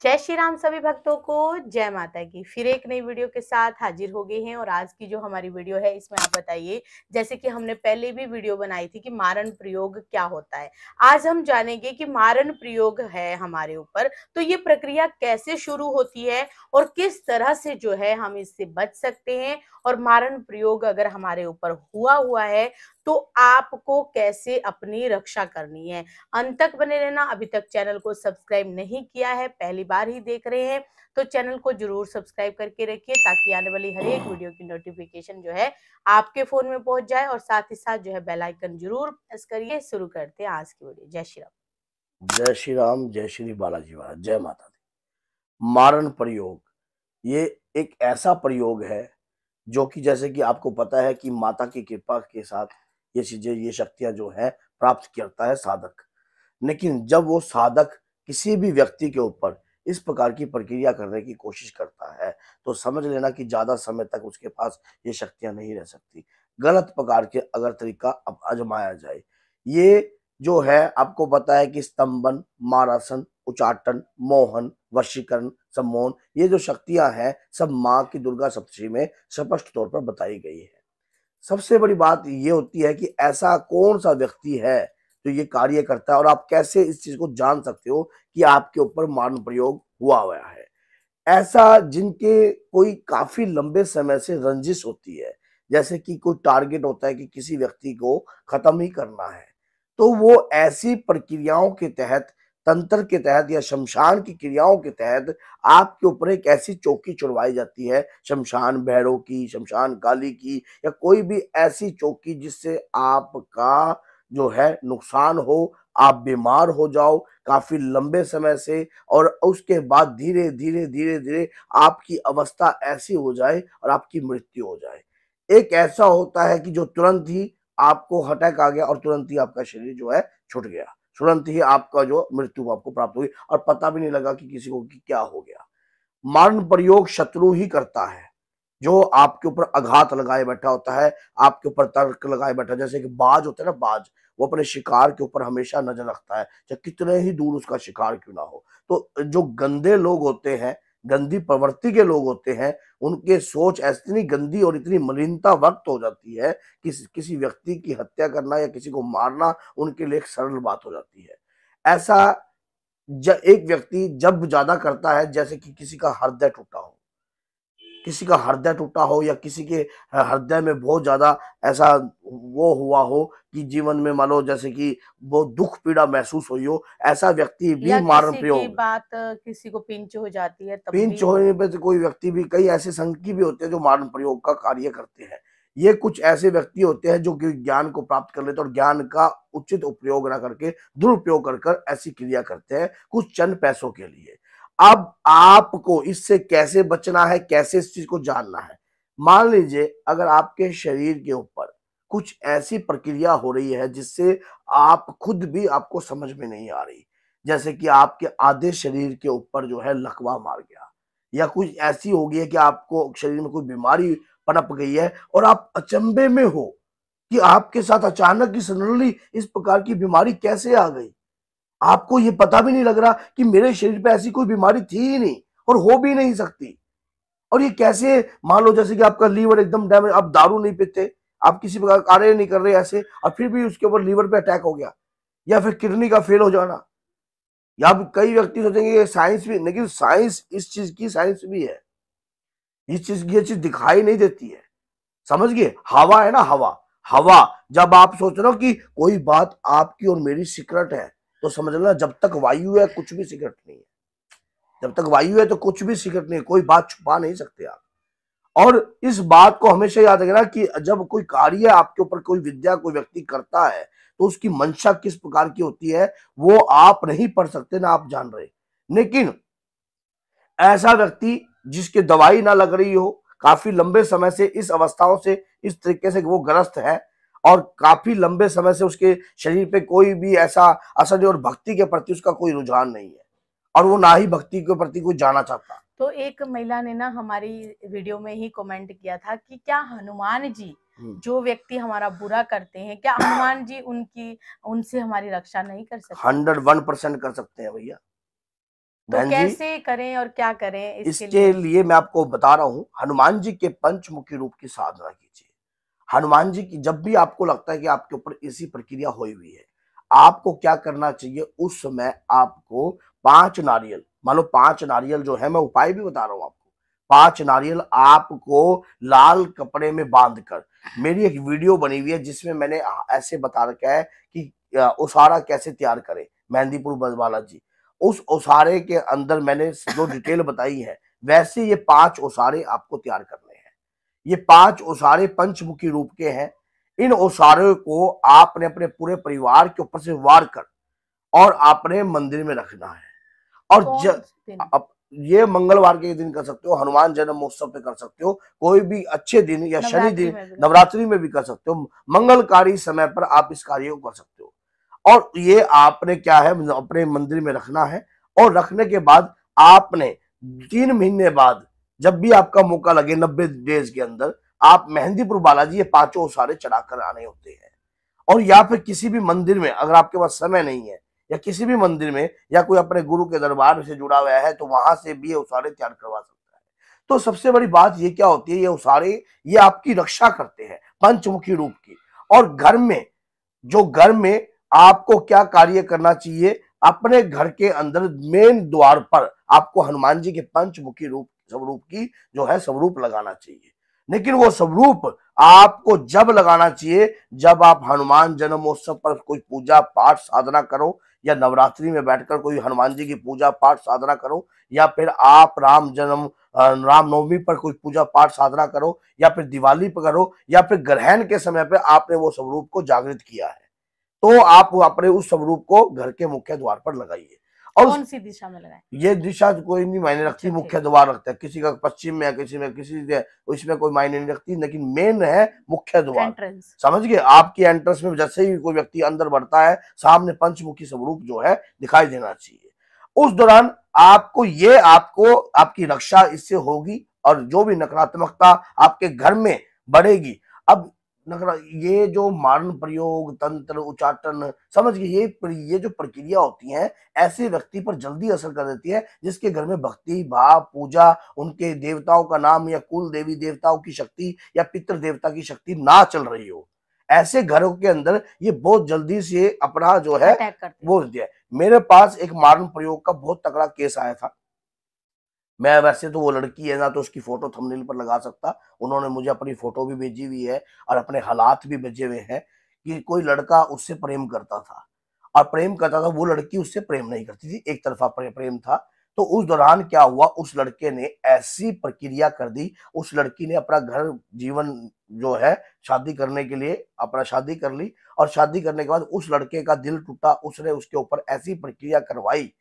जय श्री राम सभी भक्तों को। जय माता की। फिर एक नई वीडियो के साथ हाजिर हो गए हैं और आज की जो हमारी वीडियो है इसमें आप बताइए, जैसे कि हमने पहले भी वीडियो बनाई थी कि मारण प्रयोग क्या होता है। आज हम जानेंगे कि मारण प्रयोग है हमारे ऊपर तो ये प्रक्रिया कैसे शुरू होती है और किस तरह से जो है हम इससे बच सकते हैं, और मारण प्रयोग अगर हमारे ऊपर हुआ है तो आपको कैसे अपनी रक्षा करनी है। अंत तक बने रहना। अभी तक चैनल को सब्सक्राइब नहीं किया है, पहली बार ही देख रहे हैं तो चैनल को जरूर सब्सक्राइब करके रखिए ताकि आने वाली हर एक वीडियो की नोटिफिकेशन जो है आपके फोन में पहुंच जाए, और साथ ही साथ जो है बेल आइकन जरूर प्रेस करिए। शुरू करते हैं आज की वीडियो। जय श्री राम। जय श्री राम, जय श्री बालाजी महाराज, जय माता दी। मारण प्रयोग ये एक ऐसा प्रयोग है जो कि जैसे कि आपको पता है कि माता की कृपा के साथ ये चीजें, ये शक्तियां जो है प्राप्त करता है साधक। लेकिन जब वो साधक किसी भी व्यक्ति के ऊपर इस प्रकार की प्रक्रिया करने की कोशिश करता है तो समझ लेना कि ज्यादा समय तक उसके पास ये शक्तियां नहीं रह सकती। गलत प्रकार के अगर तरीका अब आजमाया जाए, ये जो है आपको पता है कि स्तंभन, मारासन, उचाटन, मोहन, वशीकरण, सम्मोहन, ये जो शक्तियां हैं सब माँ की दुर्गा सप्तशती में स्पष्ट तौर पर बताई गई है। सबसे बड़ी बात ये होती है कि ऐसा कौन सा व्यक्ति है जो ये कार्य करता है और आप कैसे इस चीज को जान सकते हो कि आपके ऊपर मारण प्रयोग हुआ है। ऐसा जिनके कोई काफी लंबे समय से रंजिश होती है, जैसे कि कोई टारगेट होता है कि किसी व्यक्ति को खत्म ही करना है, तो वो ऐसी प्रक्रियाओं के तहत, तंत्र के तहत या शमशान की क्रियाओं के तहत आपके ऊपर एक ऐसी चौकी चढ़वाई जाती है, शमशान भैरव की, शमशान काली की, या कोई भी ऐसी चौकी जिससे आपका जो है नुकसान हो, आप बीमार हो जाओ काफी लंबे समय से, और उसके बाद धीरे धीरे धीरे धीरे आपकी अवस्था ऐसी हो जाए और आपकी मृत्यु हो जाए। एक ऐसा होता है कि जो तुरंत ही आपको अटैक आ गया और तुरंत ही आपका शरीर जो है छूट गया, तुरंत ही आपका जो मृत्यु आपको प्राप्त हुई और पता भी नहीं लगा कि किसी को कि क्या हो गया। मरण प्रयोग शत्रु ही करता है, जो आपके ऊपर आघात लगाए बैठा होता है, आपके ऊपर तर्क लगाए बैठा। जैसे कि बाज होता है ना, बाज वो अपने शिकार के ऊपर हमेशा नजर रखता है, चाहे कितने ही दूर उसका शिकार क्यों ना हो। तो जो गंदे लोग होते हैं, गंदी प्रवृत्ति के लोग होते हैं, उनके सोच इतनी गंदी और इतनी मलिनता वक्त हो जाती है कि किसी व्यक्ति की हत्या करना या किसी को मारना उनके लिए एक सरल बात हो जाती है। ऐसा एक व्यक्ति जब ज्यादा करता है, जैसे कि किसी का हृदय टूटा हो, किसी का हृदय टूटा हो, या किसी के हृदय में बहुत ज्यादा ऐसा वो हुआ हो कि जीवन में मान लो जैसे कि वो दुख पीड़ा महसूस हुई हो, ऐसा व्यक्ति भी या मारण किसी की प्रयोग। बात किसी को पिंच हो जाती है तब पिंच भी हो। होने पे तो कोई व्यक्ति भी, कई ऐसे संगी भी होते हैं जो मारण प्रयोग का कार्य करते हैं। ये कुछ ऐसे व्यक्ति होते हैं जो कि ज्ञान को प्राप्त कर लेते हैं और ज्ञान का उचित उपयोग ना करके दुरुपयोग कर कर ऐसी क्रिया करते हैं कुछ चंद पैसों के लिए। अब आपको इससे कैसे बचना है, कैसे इस चीज को जानना है। मान लीजिए अगर आपके शरीर के ऊपर कुछ ऐसी प्रक्रिया हो रही है जिससे आप खुद भी आपको समझ में नहीं आ रही, जैसे कि आपके आधे शरीर के ऊपर जो है लकवा मार गया, या कुछ ऐसी हो गई है कि आपको शरीर में कोई बीमारी पनप गई है और आप अचंभे में हो कि आपके साथ अचानक ही सडनली इस प्रकार की बीमारी कैसे आ गई। आपको ये पता भी नहीं लग रहा कि मेरे शरीर पे ऐसी कोई बीमारी थी ही नहीं और हो भी नहीं सकती। और ये कैसे, मान लो जैसे कि आपका लीवर एकदम डैमेज, आप दारू नहीं पीते, आप किसी प्रकार कार्य नहीं कर रहे ऐसे, और फिर भी उसके ऊपर लीवर पे अटैक हो गया, या फिर किडनी का फेल हो जाना। या कई व्यक्ति सोचेंगे ये साइंस भी, लेकिन साइंस, इस चीज की साइंस भी है, ये चीज दिखाई नहीं देती है। समझ गए, हवा है ना, हवा, हवा जब आप सोच रहे हो कि कोई बात आपकी और मेरी सीक्रेट है, तो समझ लेना जब तक वायु है कुछ भी सीक्रेट नहीं है। जब तक वायु है तो कुछ भी सीक्रेट नहीं है, कोई बात छुपा नहीं सकते आप। और इस बात को हमेशा याद रखना कि जब कोई कार्य आपके ऊपर, कोई विद्या कोई व्यक्ति करता है, तो उसकी मंशा किस प्रकार की होती है वो आप नहीं पढ़ सकते ना आप जान रहे। लेकिन ऐसा व्यक्ति जिसके दवाई ना लग रही हो, काफी लंबे समय से इस अवस्थाओं से, इस तरीके से वो ग्रस्त है, और काफी लंबे समय से उसके शरीर पे कोई भी ऐसा असर नहीं और भक्ति के प्रति उसका कोई रुझान नहीं है, और वो ना ही भक्ति के प्रति कोई जाना चाहता। तो एक महिला ने ना हमारी वीडियो में ही कमेंट किया था कि क्या हनुमान जी, जो व्यक्ति हमारा बुरा करते हैं, क्या हनुमान जी उनसे हमारी रक्षा नहीं कर सकते? 101% कर सकते हैं भैया। तो बहन जी, कैसे करें और क्या करें इसके लिए मैं आपको बता रहा हूँ, हनुमान जी के पंचमुखी रूप की साधना कीजिए। हनुमान जी की जब भी आपको लगता है कि आपके ऊपर ऐसी प्रक्रिया हुई हुई है, आपको क्या करना चाहिए, उस समय आपको 5 नारियल, मान लो 5 नारियल जो है, मैं उपाय भी बता रहा हूँ आपको, 5 नारियल आपको लाल कपड़े में बांधकर, मेरी एक वीडियो बनी हुई है जिसमें मैंने ऐसे बता रखा है कि ओसारा कैसे तैयार करें, मेहंदीपुर बजवाला जी, उस ओसारे के अंदर मैंने जो डिटेल बताई है, वैसे ये 5 ओसारे आपको तैयार करने हैं। ये 5 ओसारे पंचमुखी रूप के हैं। इन ओसारे को आपने अपने पूरे परिवार के ऊपर से वार कर और आपने मंदिर में रखना है। और अब ये मंगलवार के दिन कर सकते हो, हनुमान जन्म महोत्सव पे कर सकते हो, कोई भी अच्छे दिन या शनि दिन, नवरात्रि में भी कर सकते हो, मंगलकारी समय पर आप इस कार्य को कर सकते हो। और ये आपने क्या है, अपने मंदिर में रखना है। और रखने के बाद आपने 3 महीने बाद जब भी आपका मौका लगे, 90 डेज के अंदर, आप मेहंदीपुर बालाजी ये 5 ओसारे चढ़ाकर आने होते हैं। और या फिर किसी भी मंदिर में, अगर आपके पास समय नहीं है, या किसी भी मंदिर में, या कोई अपने गुरु के दरबार से जुड़ा हुआ है, तो वहां से भी ये उसारे तैयार करवा सकता है। तो सबसे बड़ी बात ये क्या होती है, ये उसारे ये आपकी रक्षा करते हैं पंचमुखी रूप की। और घर में आपको क्या कार्य करना चाहिए, अपने घर के अंदर मेन द्वार पर आपको हनुमान जी के पंचमुखी रूप स्वरूप की जो है स्वरूप लगाना चाहिए। लेकिन वो स्वरूप आपको जब लगाना चाहिए जब आप हनुमान जन्मोत्सव पर कोई पूजा पाठ साधना करो, या नवरात्रि में बैठकर कोई हनुमान जी की पूजा पाठ साधना करो, या फिर आप रामनवमी पर कोई पूजा पाठ साधना करो, या फिर दिवाली पर करो, या फिर ग्रहण के समय पे आपने वो स्वरूप को जागृत किया है, तो आप अपने उस स्वरूप को घर के मुख्य द्वार पर लगाइए। और कौन सी दिशा में लगाएं? ये दिशा कोई नहीं मायने रखती, मुख्य द्वार रखता है, किसी का पश्चिम में, किसी में इसमें कोई मायने नहीं रखती, लेकिन मेन है मुख्य द्वार। समझ गए? आपकी एंट्रेंस में जैसे ही कोई व्यक्ति अंदर बढ़ता है, सामने पंचमुखी स्वरूप जो है दिखाई देना चाहिए। उस दौरान आपको आपकी रक्षा इससे होगी, और जो भी नकारात्मकता आपके घर में बढ़ेगी, अब ये जो मारण प्रयोग, तंत्र उच्चाटन, समझ गए, ये जो प्रक्रिया होती है, ऐसे व्यक्ति पर जल्दी असर कर देती है जिसके घर में भक्ति भाव, पूजा, उनके देवताओं का नाम, या कुल देवी देवताओं की शक्ति, या पितृ देवता की शक्ति ना चल रही हो। ऐसे घरों के अंदर ये बहुत जल्दी से अपना जो है वो दिया। मेरे पास एक मारण प्रयोग का बहुत तगड़ा केस आया था। मैं वैसे तो, वो लड़की है ना, तो उसकी फोटो थंबनेल पर लगा सकता, उन्होंने मुझे अपनी फोटो भी भेजी हुई है और अपने हालात भी भेजे हुए हैं कि कोई लड़का उससे प्रेम करता था, और प्रेम करता था, वो लड़की उससे प्रेम नहीं करती थी, एक तरफा प्रेम था। तो उस दौरान क्या हुआ, उस लड़के ने ऐसी प्रक्रिया कर दी, उस लड़की ने अपना घर जीवन जो है शादी करने के लिए अपना शादी कर ली, और शादी करने के बाद उस लड़के का दिल टूटा, उसने उसके ऊपर ऐसी प्रक्रिया करवाई,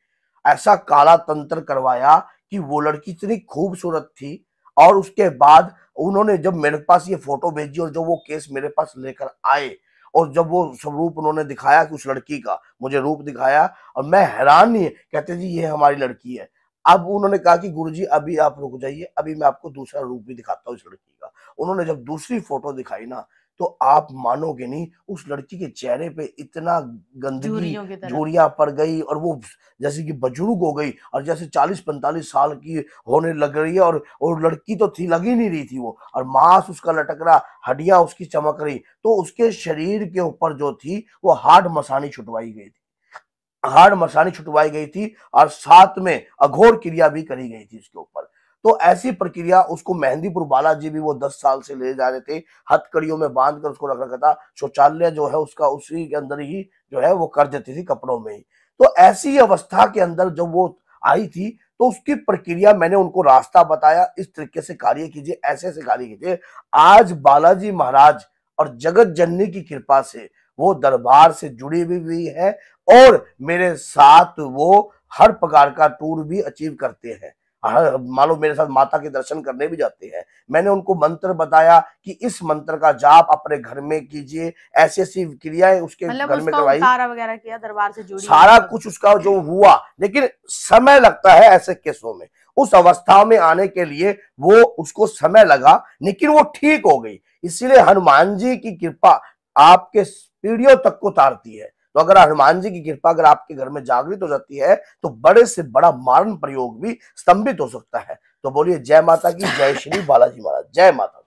ऐसा काला तंत्र करवाया कि वो लड़की इतनी खूबसूरत थी। और उसके बाद उन्होंने जब मेरे पास ये फोटो भेजी, और जब वो केस मेरे पास लेकर आए, और जब वो स्वरूप उन्होंने दिखाया कि उस लड़की का, मुझे रूप दिखाया, और मैं हैरान नहीं, कहते जी ये हमारी लड़की है। अब उन्होंने कहा कि गुरुजी अभी आप रुक जाइए, अभी मैं आपको दूसरा रूप भी दिखाता हूँ इस लड़की का। उन्होंने जब दूसरी फोटो दिखाई ना, तो आप मानोगे नहीं, उस लड़की के चेहरे पे इतना गंदगी, झुर्रियां पड़ गई, और वो जैसे कि बुजुर्ग हो गई, और जैसे 40-45 साल की होने लग रही है, और लड़की तो थी, लग ही नहीं रही थी वो, और मांस उसका लटक रहा, हड्डियां उसकी चमक रही। तो उसके शरीर के ऊपर जो थी वो हार्ड मसानी छुटवाई गई थी, हार्ड मसानी छुटवाई गई थी, और साथ में अघोर क्रिया भी करी गई थी उसके ऊपर। तो ऐसी प्रक्रिया, उसको मेहंदीपुर बालाजी भी वो 10 साल से ले जा रहे थे, हथकड़ियों में बांध कर उसको रख रखा था, शौचालय जो है उसका उसी के अंदर ही जो है वो कर देती थी, कपड़ों में ही। तो ऐसी अवस्था के अंदर जब वो आई थी, तो उसकी प्रक्रिया मैंने उनको रास्ता बताया, इस तरीके से कार्य कीजिए, ऐसे ऐसे कार्य कीजिए। आज बालाजी महाराज और जगत जननी की कृपा से वो दरबार से जुड़ी हुई है, और मेरे साथ वो हर प्रकार का टूर भी अचीव करते हैं। मान लो मेरे साथ माता के दर्शन करने भी जाते हैं। मैंने उनको मंत्र बताया कि इस मंत्र का जाप अपने घर में कीजिए, ऐसी ऐसी क्रियाएं उसके घर में करवाई, वगैरह किया, दरबार से जुड़ी, सारा कुछ उसका जो हुआ। लेकिन समय लगता है ऐसे केसों में, उस अवस्था में आने के लिए वो उसको समय लगा, लेकिन वो ठीक हो गई। इसीलिए हनुमान जी की कृपा आपके पीढ़ियों तक को उतारती है। तो अगर हनुमान जी की कृपा अगर आपके घर में जागृत हो जाती है तो बड़े से बड़ा मारण प्रयोग भी स्तंभित हो सकता है। तो बोलिए जय माता की, जय श्री बालाजी महाराज, जय माता।